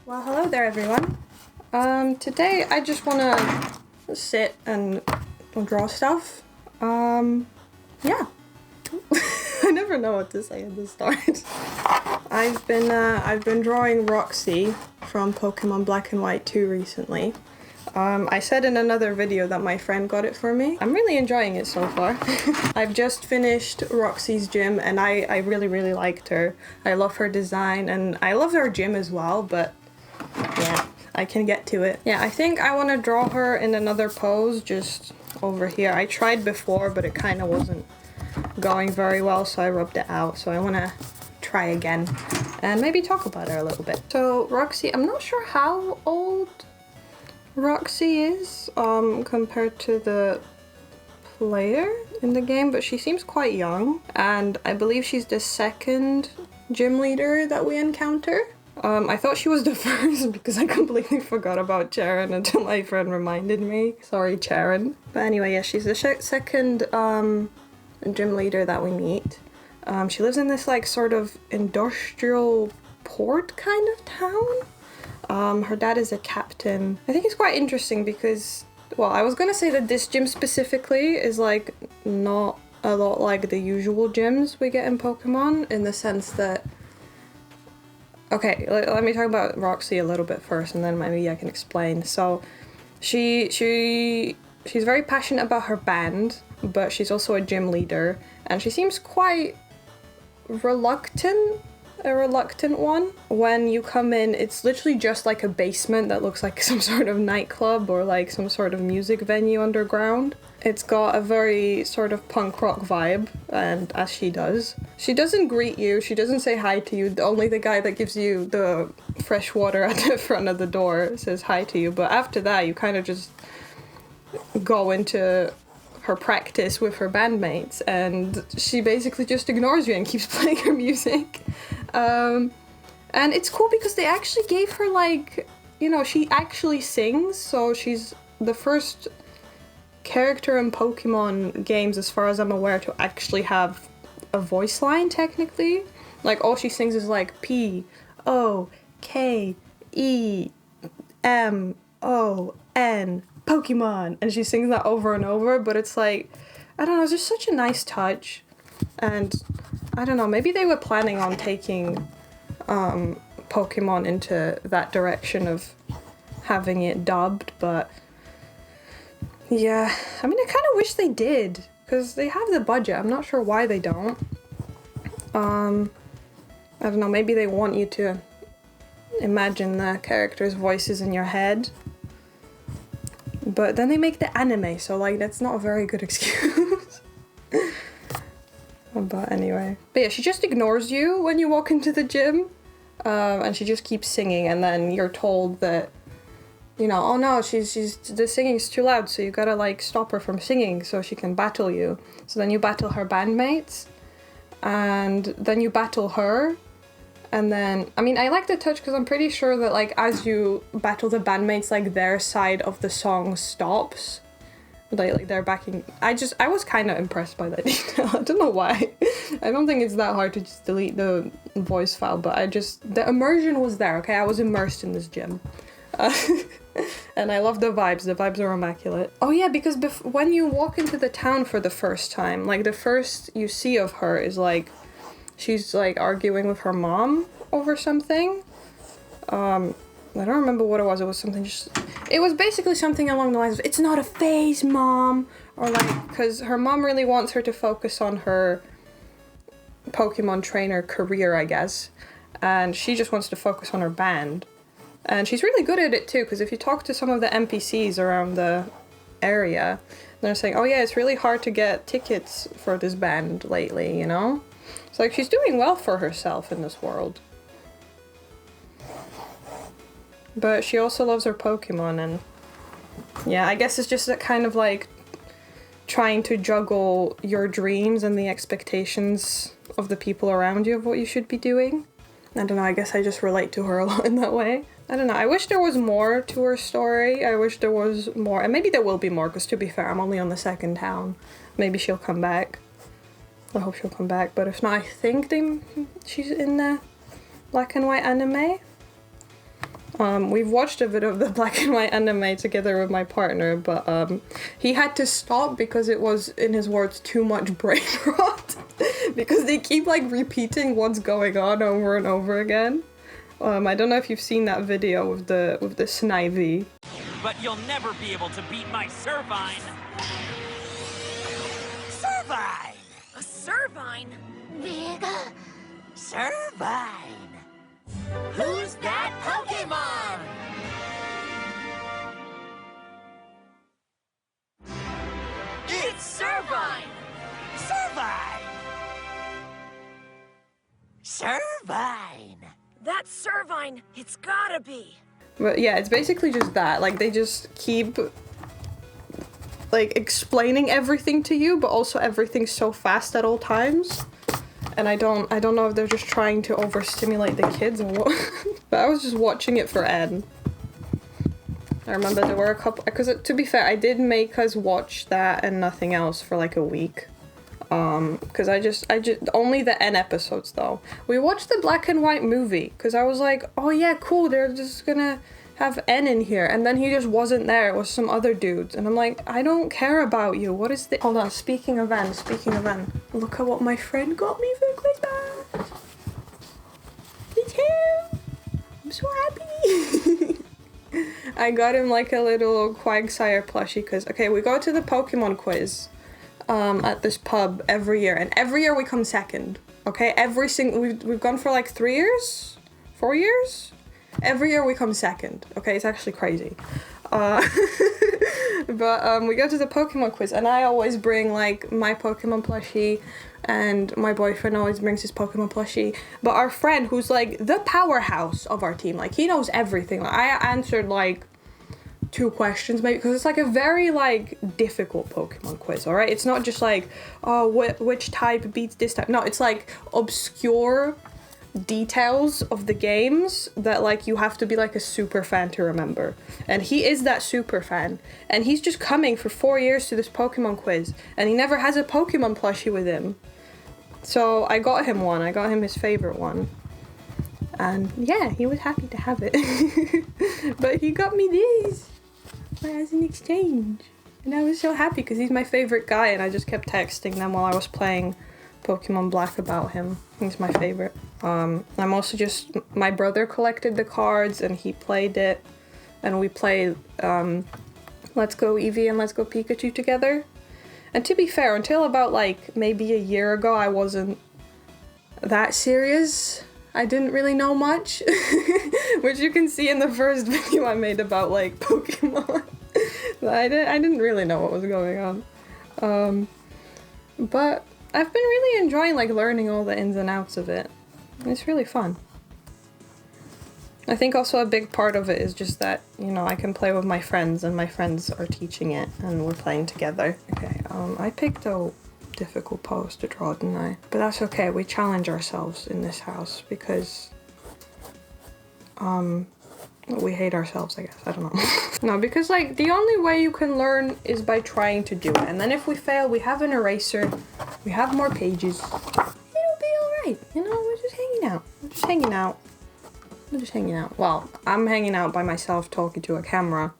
Well, hello there everyone. Today I just want to sit and draw stuff. Yeah. I never know what to say at the start. I've been drawing Roxy from Pokémon Black and White 2 recently. I said in another video that my friend got it for me. I'm really enjoying it so far. I've just finished Roxy's gym and I really liked her. I love her design and I love her gym as well, but yeah, I can get to it. Yeah, I think I want to draw her in another pose just over here. I tried before, but it kind of wasn't going very well, so I rubbed it out. So I want to try again and maybe talk about her a little bit. So Roxy, I'm not sure how old Roxy is compared to the player in the game, but she seems quite young, and I believe she's the second gym leader that we encounter. I thought she was the first because I completely forgot about Charon until my friend reminded me. Sorry, Charon. But anyway, yeah, she's the second gym leader that we meet. She lives in this like sort of industrial port kind of town. Her dad is a captain. I think it's quite interesting because, well, I was gonna say that this gym specifically is like not a lot like the usual gyms we get in Pokemon, in the sense that, okay, let me talk about Roxy a little bit first and then maybe I can explain. So she's very passionate about her band, but she's also a gym leader, and she seems quite reluctant. A reluctant one. When you come in, it's literally just like a basement that looks like some sort of nightclub or like some sort of music venue underground. It's got a very sort of punk rock vibe, and as she does. She doesn't greet you, she doesn't say hi to you, only the guy that gives you the fresh water at the front of the door says hi to you, but after that you kind of just go into her practice with her bandmates, and she basically just ignores you and keeps playing her music. And it's cool because they actually gave her, like, you know, she actually sings, so she's the first character in Pokemon games, as far as I'm aware, to actually have a voice line, technically. Like, all she sings is like P-O-K-E-M-O-N, Pokemon, and she sings that over and over, but it's like, I don't know, it's just such a nice touch. And I don't know, maybe they were planning on taking Pokemon into that direction of having it dubbed, but yeah, I mean, I kind of wish they did, because they have the budget. I'm not sure why they don't. I don't know, maybe they want you to imagine the characters' voices in your head, but then they make the anime, so like that's not a very good excuse. But anyway. But yeah, she just ignores you when you walk into the gym, and she just keeps singing, and then you're told that, you know, oh no, the singing's too loud, so you gotta like stop her from singing so she can battle you. So then you battle her bandmates, and then you battle her, and then, I mean, I like the touch because I'm pretty sure that like as you battle the bandmates, like their side of the song stops. Like they're backing. I was kind of impressed by that detail. I don't know why. I don't think it's that hard to just delete the voice file, but the immersion was there, okay? I was immersed in this gym. And I love the vibes. The vibes are immaculate. Oh yeah, because when you walk into the town for the first time, like the first you see of her is like, she's like arguing with her mom over something. I don't remember what it was. It was something it was basically something along the lines of, it's not a phase, Mom. Or like, because her mom really wants her to focus on her Pokemon trainer career, I guess. And she just wants to focus on her band. And she's really good at it too, because if you talk to some of the NPCs around the area, they're saying, oh yeah, it's really hard to get tickets for this band lately, you know? It's like, she's doing well for herself in this world. But she also loves her Pokemon, and yeah, I guess it's just that kind of like trying to juggle your dreams and the expectations of the people around you of what you should be doing. I don't know, I guess I just relate to her a lot in that way. I don't know, I wish there was more to her story. I wish there was more, and maybe there will be more, because to be fair, I'm only on the second town. Maybe she'll come back. I hope she'll come back, but if not, I think she's in the Black and White anime. We've watched a bit of the black and white anime together with my partner, but he had to stop because it was, in his words, too much brain rot. Because they keep like repeating what's going on over and over again. I don't know if you've seen that video with the Snivy. But you'll never be able to beat my Servine. Servine! A Servine? Big. Servine! Who's that Pokémon? It's Servine! Servine! Servine! That's Servine. It's gotta be. But yeah, it's basically just that. Like, they just keep like explaining everything to you, but also everything's so fast at all times. And I don't know if they're just trying to overstimulate the kids or what. But I was just watching it for Ed. I remember there were a couple, because to be fair, I did make us watch that and nothing else for like a week. Because I just only the N episodes though. We watched the black and white movie because I was like, oh yeah, cool, they're just gonna have N in here, and then he just wasn't there. It was some other dudes, and I'm like, I don't care about you. What is this? Hold on, speaking of N, look at what my friend got me for Christmas. Me too. I'm so happy. I got him like a little Quagsire plushie because, okay, we go to the Pokemon quiz at this pub every year, and every year we come second. Okay, every single, we've gone for like 3 years, 4 years. Every year we come second. Okay, it's actually crazy. But we go to the Pokemon quiz, and I always bring like my Pokemon plushie, and my boyfriend always brings his Pokemon plushie. But our friend, who's like the powerhouse of our team, like he knows everything. Like, I answered like 2 questions maybe, because it's like a very like difficult Pokemon quiz. All right, it's not just like, oh, which type beats this type. No, it's like obscure details of the games that like you have to be like a super fan to remember, and he is that super fan, and he's just coming for 4 years to this Pokemon quiz, and he never has a Pokemon plushie with him. So I got him one. I got him his favorite one, and yeah, he was happy to have it. But he got me this as an exchange, and I was so happy because he's my favorite guy, and I just kept texting them while I was playing Pokemon Black about him. He's my favorite. I'm also just, my brother collected the cards and he played it, and we played Let's Go Eevee and Let's Go Pikachu together. And to be fair, until about like maybe a year ago, I wasn't that serious. I didn't really know much, which you can see in the first video I made about like Pokemon. I didn't really know what was going on. But I've been really enjoying like learning all the ins and outs of it. It's really fun. I think also a big part of it is just that, you know, I can play with my friends, and my friends are teaching it and we're playing together. Okay, I picked a difficult pose to draw, didn't I? But that's okay, we challenge ourselves in this house because we hate ourselves, I guess. I don't know. No, because like the only way you can learn is by trying to do it, and then if we fail, we have an eraser, we have more pages. It'll be alright, you know, we're just hanging out. We're just hanging out. We're just hanging out. Well, I'm hanging out by myself talking to a camera.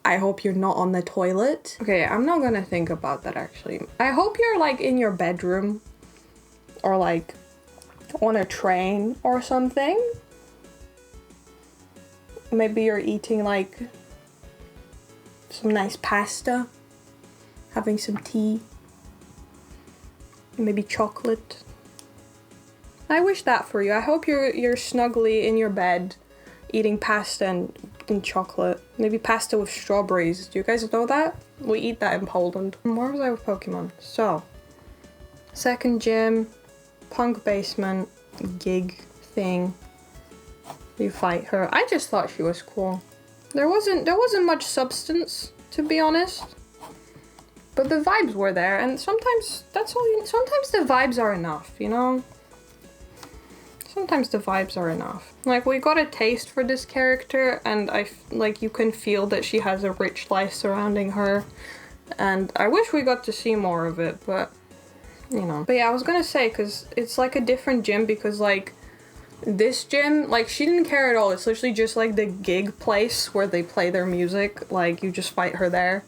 I hope you're not on the toilet. Okay, I'm not gonna think about that actually. I hope you're like in your bedroom or like on a train or something. Maybe you're eating like some nice pasta, having some tea, maybe chocolate. I wish that for you. I hope you're snugly in your bed eating pasta and chocolate. Maybe pasta with strawberries. Do you guys know that? We eat that in Poland. Where was I with Pokemon? So, second gym, punk basement, gig thing. You fight her. I just thought she was cool. There wasn't much substance, to be honest. But the vibes were there, and sometimes that's all sometimes the vibes are enough, you know? Sometimes the vibes are enough. Like, we got a taste for this character, and like you can feel that she has a rich life surrounding her. And I wish we got to see more of it, but you know. But yeah, I was gonna say, because it's like a different gym, because like This gym, like, she didn't care at all. It's literally just like the gig place where they play their music. Like, you just fight her there.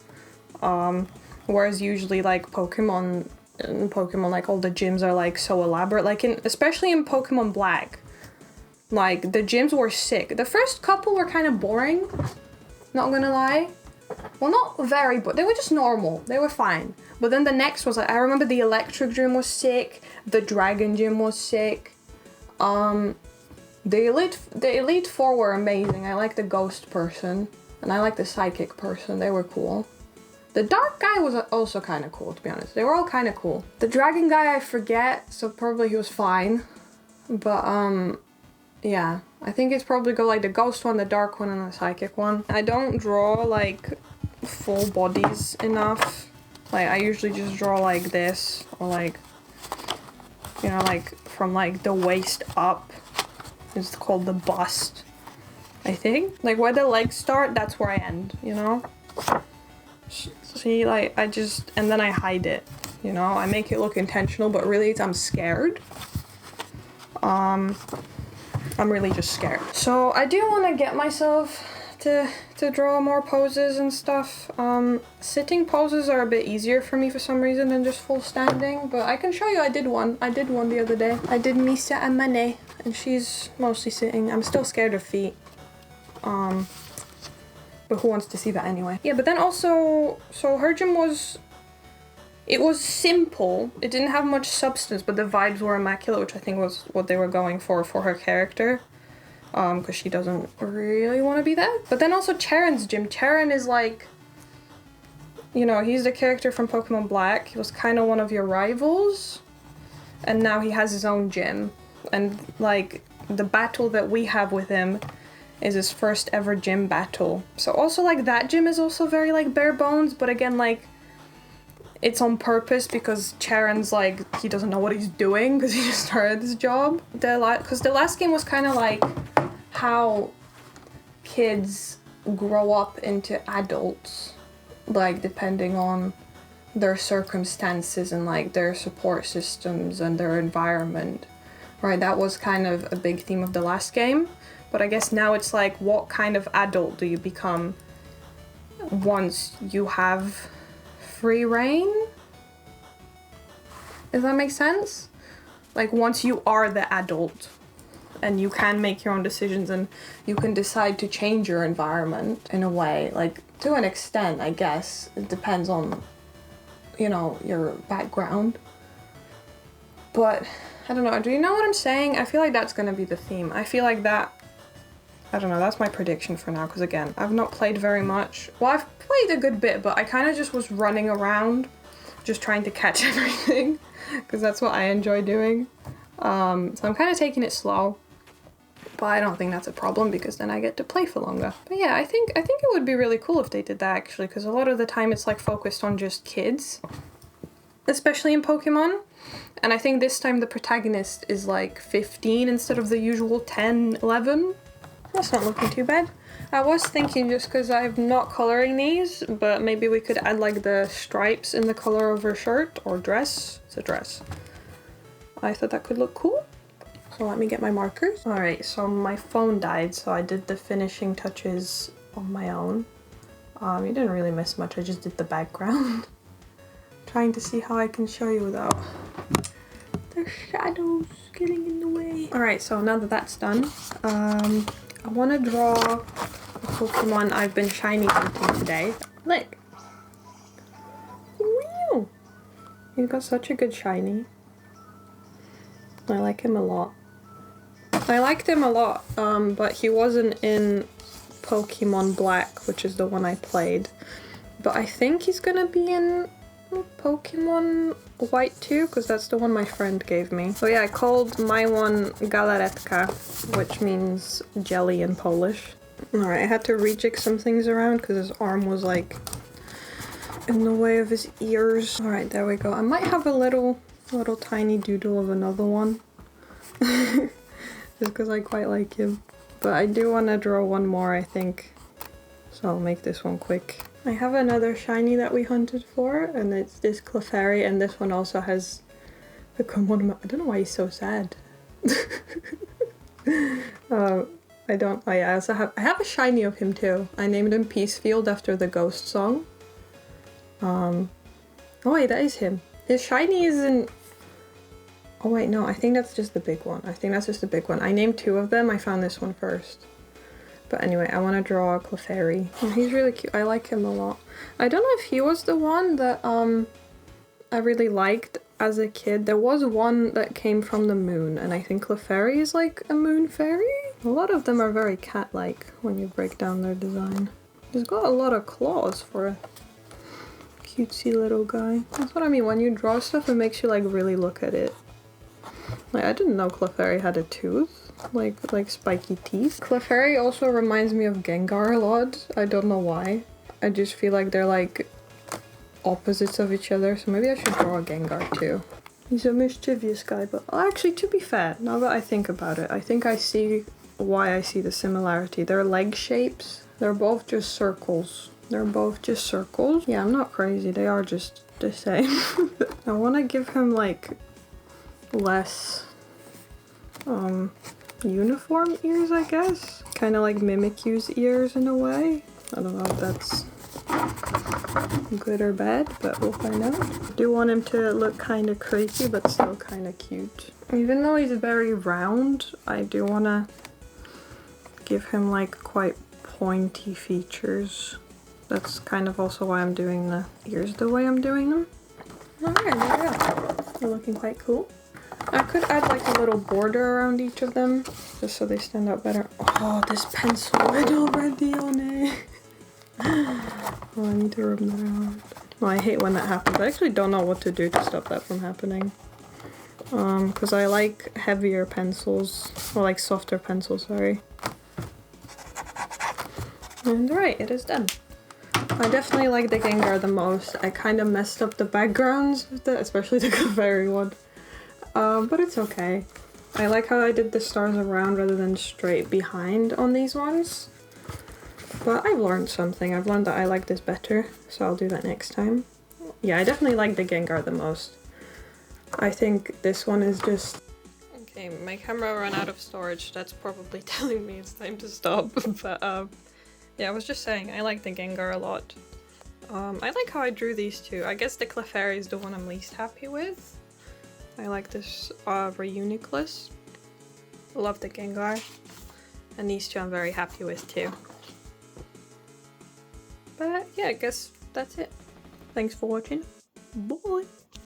Whereas usually like Pokemon, like all the gyms are like so elaborate. Like especially in Pokemon Black, like the gyms were sick. The first couple were kind of boring, not gonna lie. Well, not very, but they were just normal. They were fine. But then the next was like, I remember the Electric Gym was sick. The Dragon Gym was sick. The Elite Four were amazing. I like the Ghost person, and I like the Psychic person. They were cool. The Dark guy was also kind of cool, to be honest. They were all kind of cool. The Dragon guy I forget, so probably he was fine. But yeah, I think it's probably go like the Ghost one, the Dark one, and the Psychic one. I don't draw like full bodies enough. Like I usually just draw like this, or like, you know, like from like the waist up. It's called the bust, I think. Like where the legs start, that's where I end, you know? See, like I just, and then I hide it, you know? I make it look intentional, but really it's I'm scared. I'm really just scared. So I do want to get myself to draw more poses and stuff. Sitting poses are a bit easier for me for some reason than just full standing, but I can show you I did one the other day. I did Misa and Mane, and she's mostly sitting. I'm still scared of feet. But who wants to see that anyway? Yeah, but then also, so her gym was, it was simple. It didn't have much substance, but the vibes were immaculate, which I think was what they were going for her character. Because she doesn't really want to be that. But then also Charon's gym. Charon is like, you know, he's the character from Pokemon Black. He was kind of one of your rivals. And now he has his own gym. And like, the battle that we have with him is his first ever gym battle. So also like that gym is also very like bare bones, but again like it's on purpose because Charon's like, he doesn't know what he's doing because he just started this job. Because the last game was kind of like how kids grow up into adults, like depending on their circumstances and like their support systems and their environment, right? That was kind of a big theme of the last game. But I guess now it's like, what kind of adult do you become once you have free reign? Does that make sense? Like once you are the adult and you can make your own decisions and you can decide to change your environment in a way, like to an extent, I guess. It depends on, you know, your background. But I don't know, do you know what I'm saying? I feel like that's gonna be the theme. I feel like that, I don't know, that's my prediction for now, because again, I've not played very much. Well, I've played a good bit, but I kind of just was running around, just trying to catch everything, because that's what I enjoy doing. So I'm kind of taking it slow, but I don't think that's a problem, because then I get to play for longer. But yeah, I think it would be really cool if they did that, actually, because a lot of the time it's like focused on just kids, especially in Pokemon. And I think this time the protagonist is like 15 instead of the usual 10, 11. That's not looking too bad. I was thinking, just because I'm not coloring these, but maybe we could add like the stripes in the color of her shirt or dress. It's a dress. I thought that could look cool. So let me get my markers. Alright, so my phone died, so I did the finishing touches on my own. You didn't really miss much, I just did the background. Trying to see how I can show you without the shadows getting in the way. Alright, so now that that's done, I want to draw a Pokemon I've been shiny hunting today. Look! Wow! He's got such a good shiny. I like him a lot. I liked him a lot, but he wasn't in Pokemon Black, which is the one I played. But I think he's gonna be in Pokemon White too, because that's the one my friend gave me. So yeah, I called my one Galaretka, which means jelly in Polish. Alright, I had to rejig some things around because his arm was like in the way of his ears. Alright, there we go. I might have a little tiny doodle of another one. Just because I quite like him. But I do want to draw one more, I think. So I'll make this one quick. I have another shiny that we hunted for, and it's this Clefairy, and this one also has become one of my— I don't know why he's so sad. I don't. Oh yeah, I have a shiny of him too. I named him Peacefield after the Ghost song. Oh wait, that is him. His shiny isn't. Oh wait, no, I think that's just the big one. I think that's just the big one. I named two of them. I found this one first. But anyway, I want to draw a Clefairy. Oh, he's really cute. I like him a lot. I don't know if he was the one that I really liked as a kid. There was one that came from the moon, and I think Clefairy is like a moon fairy. A lot of them are very cat-like when you break down their design. He's got a lot of claws for a cutesy little guy. That's what I mean, when you draw stuff it makes you like really look at it. Like, I didn't know Clefairy had a tooth, like spiky teeth. Clefairy also reminds me of Gengar a lot. I don't know why. I just feel like they're like opposites of each other, so maybe I should draw a Gengar too. He's a mischievous guy, but actually, to be fair, now that I think about it, I think I see why I see the similarity. Their leg shapes, they're both just circles. They're both just circles. Yeah, I'm not crazy, they are just the same. I want to give him like less uniform ears, I guess. Kind of like Mimikyu's ears in a way. I don't know if that's good or bad, but we'll find out. I do want him to look kind of creepy, but still kind of cute. Even though he's very round, I do want to give him like quite pointy features. That's kind of also why I'm doing the ears the way I'm doing them. Alright, there we go. They're looking quite cool. I could add like a little border around each of them, just so they stand out better. Oh, this pencil red already on it. Oh, I need to rub that out. Oh, I hate when that happens. I actually don't know what to do to stop that from happening. Because I like heavier pencils, or like softer pencils, sorry. And right, it is done. I definitely like the Gengar the most. I kind of messed up the backgrounds with it, especially the Clefairy one. But it's okay. I like how I did the stars around rather than straight behind on these ones. But I've learned something. I've learned that I like this better, so I'll do that next time. Yeah, I definitely like the Gengar the most. I think this one is just... Okay, my camera ran out of storage. That's probably telling me it's time to stop. But yeah, I was just saying, I like the Gengar a lot. I like how I drew these two. I guess the Clefairy is the one I'm least happy with. I like this Reuniclus. Love the Gengar. And these two I'm very happy with too. But yeah, I guess that's it. Thanks for watching. Bye!